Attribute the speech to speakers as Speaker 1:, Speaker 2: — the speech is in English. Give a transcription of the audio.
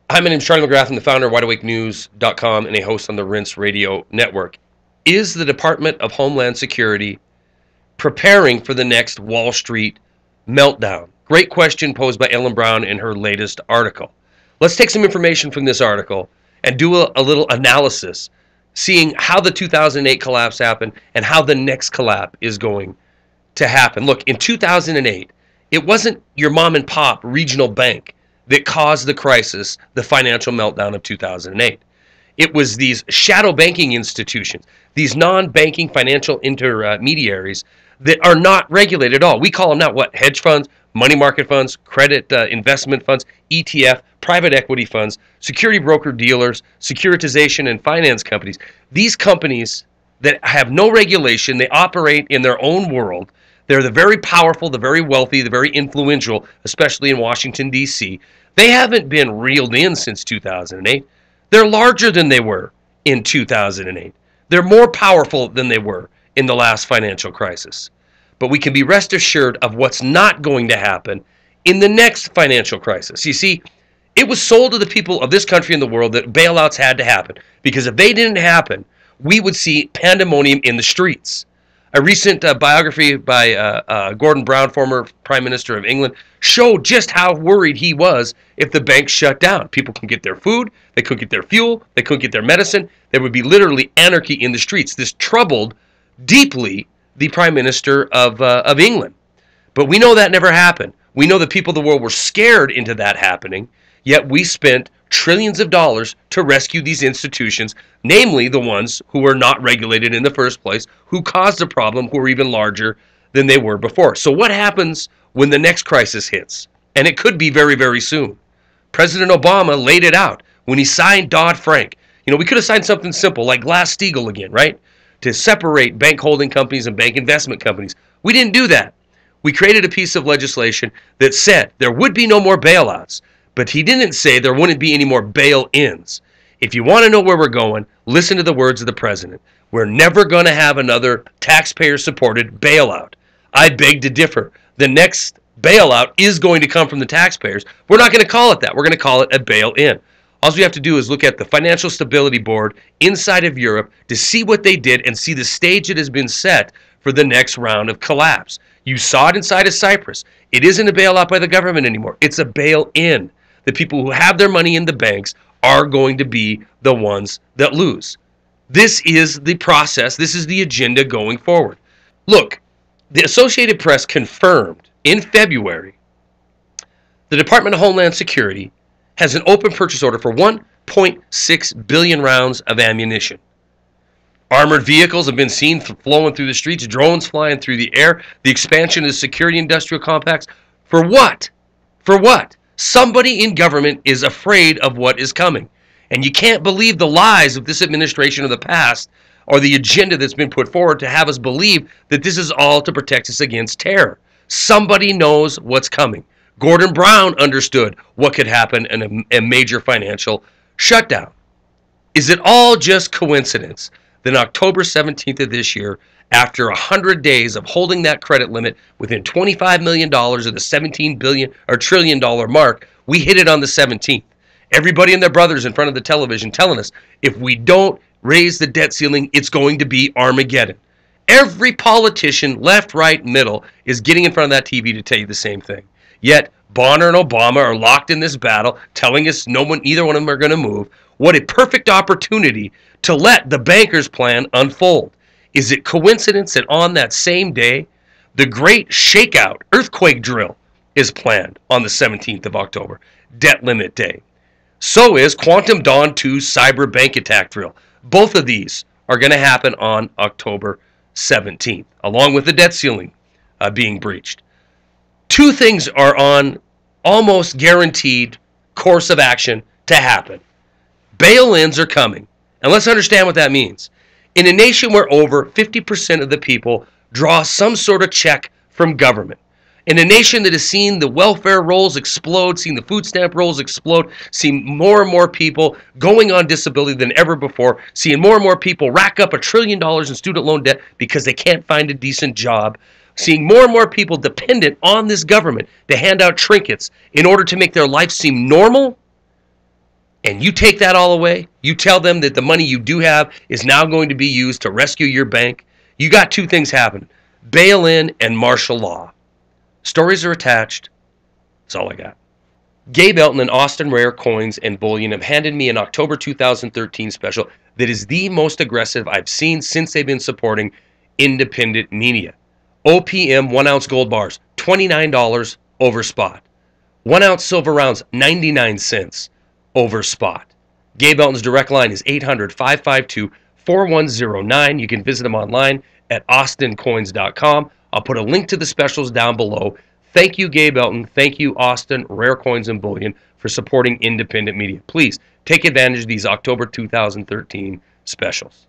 Speaker 1: Hi, my name is Charlie McGrath. I'm the founder of WideAwakeNews.com and a host on the Rinse Radio Network. Is the Department of Homeland Security preparing for the next Wall Street meltdown? Great question posed by Ellen Brown in her latest article. Let's take some information from this article and do a little analysis, seeing how the 2008 collapse happened and how the next collapse is going to happen. Look, in 2008, it wasn't your mom and pop regional bank that caused the crisis, the financial meltdown of 2008. It was these shadow banking institutions, these non-banking financial intermediaries that are not regulated at all. We call them now what? Hedge funds, money market funds, credit investment funds, ETF, private equity funds, security broker dealers, securitization and finance companies. These companies that have no regulation, they operate in their own world. They're the very powerful, the very wealthy, the very influential, especially in Washington, D.C. They haven't been reeled in since 2008. They're larger than they were in 2008. They're more powerful than they were in the last financial crisis. But we can be rest assured of what's not going to happen in the next financial crisis. You see, it was sold to the people of this country and the world that bailouts had to happen, because if they didn't happen, we would see pandemonium in the streets. A recent biography by Gordon Brown, former Prime Minister of England, showed just how worried he was if the banks shut down. People couldn't get their food, they couldn't get their fuel, they couldn't get their medicine. There would be literally anarchy in the streets. This troubled deeply the Prime Minister of England. But we know that never happened. We know the people of the world were scared into that happening, yet we spent trillions of dollars to rescue these institutions, namely the ones who were not regulated in the first place, who caused the problem, who are even larger than they were before. So what happens when the next crisis hits? And it could be very, very soon. President Obama laid it out when he signed Dodd-Frank. You know, we could have signed something simple like Glass-Steagall again, right? To separate bank holding companies and bank investment companies. We didn't do that. We created a piece of legislation that said there would be no more bailouts. But he didn't say there wouldn't be any more bail-ins. If you want to know where we're going, listen to the words of the president. We're never going to have another taxpayer-supported bailout. I beg to differ. The next bailout is going to come from the taxpayers. We're not going to call it that. We're going to call it a bail-in. All we have to do is look at the Financial Stability Board inside of Europe to see what they did and see the stage that has been set for the next round of collapse. You saw it inside of Cyprus. It isn't a bailout by the government anymore. It's a bail-in. The people who have their money in the banks are going to be the ones that lose. This is the process. This is the agenda going forward. Look, the Associated Press confirmed in February the Department of Homeland Security has an open purchase order for 1.6 billion rounds of ammunition. Armored vehicles have been seen flowing through the streets, drones flying through the air, the expansion of the security industrial complex. For what? For what? Somebody in government is afraid of what is coming. And you can't believe the lies of this administration of the past or the agenda that's been put forward to have us believe that this is all to protect us against terror. Somebody knows what's coming. Gordon Brown understood what could happen in a major financial shutdown. Is it all just coincidence that on October 17th of this year, after 100 days of holding that credit limit within $25 million of the $17 billion or trillion dollar mark, we hit it on the 17th. Everybody and their brothers in front of the television telling us if we don't raise the debt ceiling, it's going to be Armageddon. Every politician, left, right, middle, is getting in front of that TV to tell you the same thing. Yet Bonner and Obama are locked in this battle, telling us neither one of them are going to move. What a perfect opportunity to let the bankers' plan unfold. Is it coincidence that on that same day, the great shakeout earthquake drill is planned on the 17th of October, debt limit day? So is Quantum Dawn 2 cyber bank attack drill. Both of these are going to happen on October 17th, along with the debt ceiling being breached. Two things are on almost guaranteed course of action to happen. Bail-ins are coming. And let's understand what that means. In a nation where over 50% of the people draw some sort of check from government, in a nation that has seen the welfare rolls explode, seen the food stamp rolls explode, seen more and more people going on disability than ever before, seeing more and more people rack up $1 trillion in student loan debt because they can't find a decent job, seeing more and more people dependent on this government to hand out trinkets in order to make their life seem normal, and you take that all away, you tell them that the money you do have is now going to be used to rescue your bank, you got two things happening: bail-in and martial law. Stories are attached. That's all I got. Gabe Elton and Austin Rare Coins and Bullion have handed me an October 2013 special that is the most aggressive I've seen since they've been supporting independent media. OPM 1 ounce gold bars, $29 over spot. 1 ounce silver rounds, 99 cents over spot. Gabe Elton's direct line is 800-552-4109. You can visit him online at austincoins.com. I'll put a link to the specials down below. Thank you, Gabe Elton. Thank you, Austin Rare Coins and Bullion, for supporting independent media. Please take advantage of these October 2013 specials.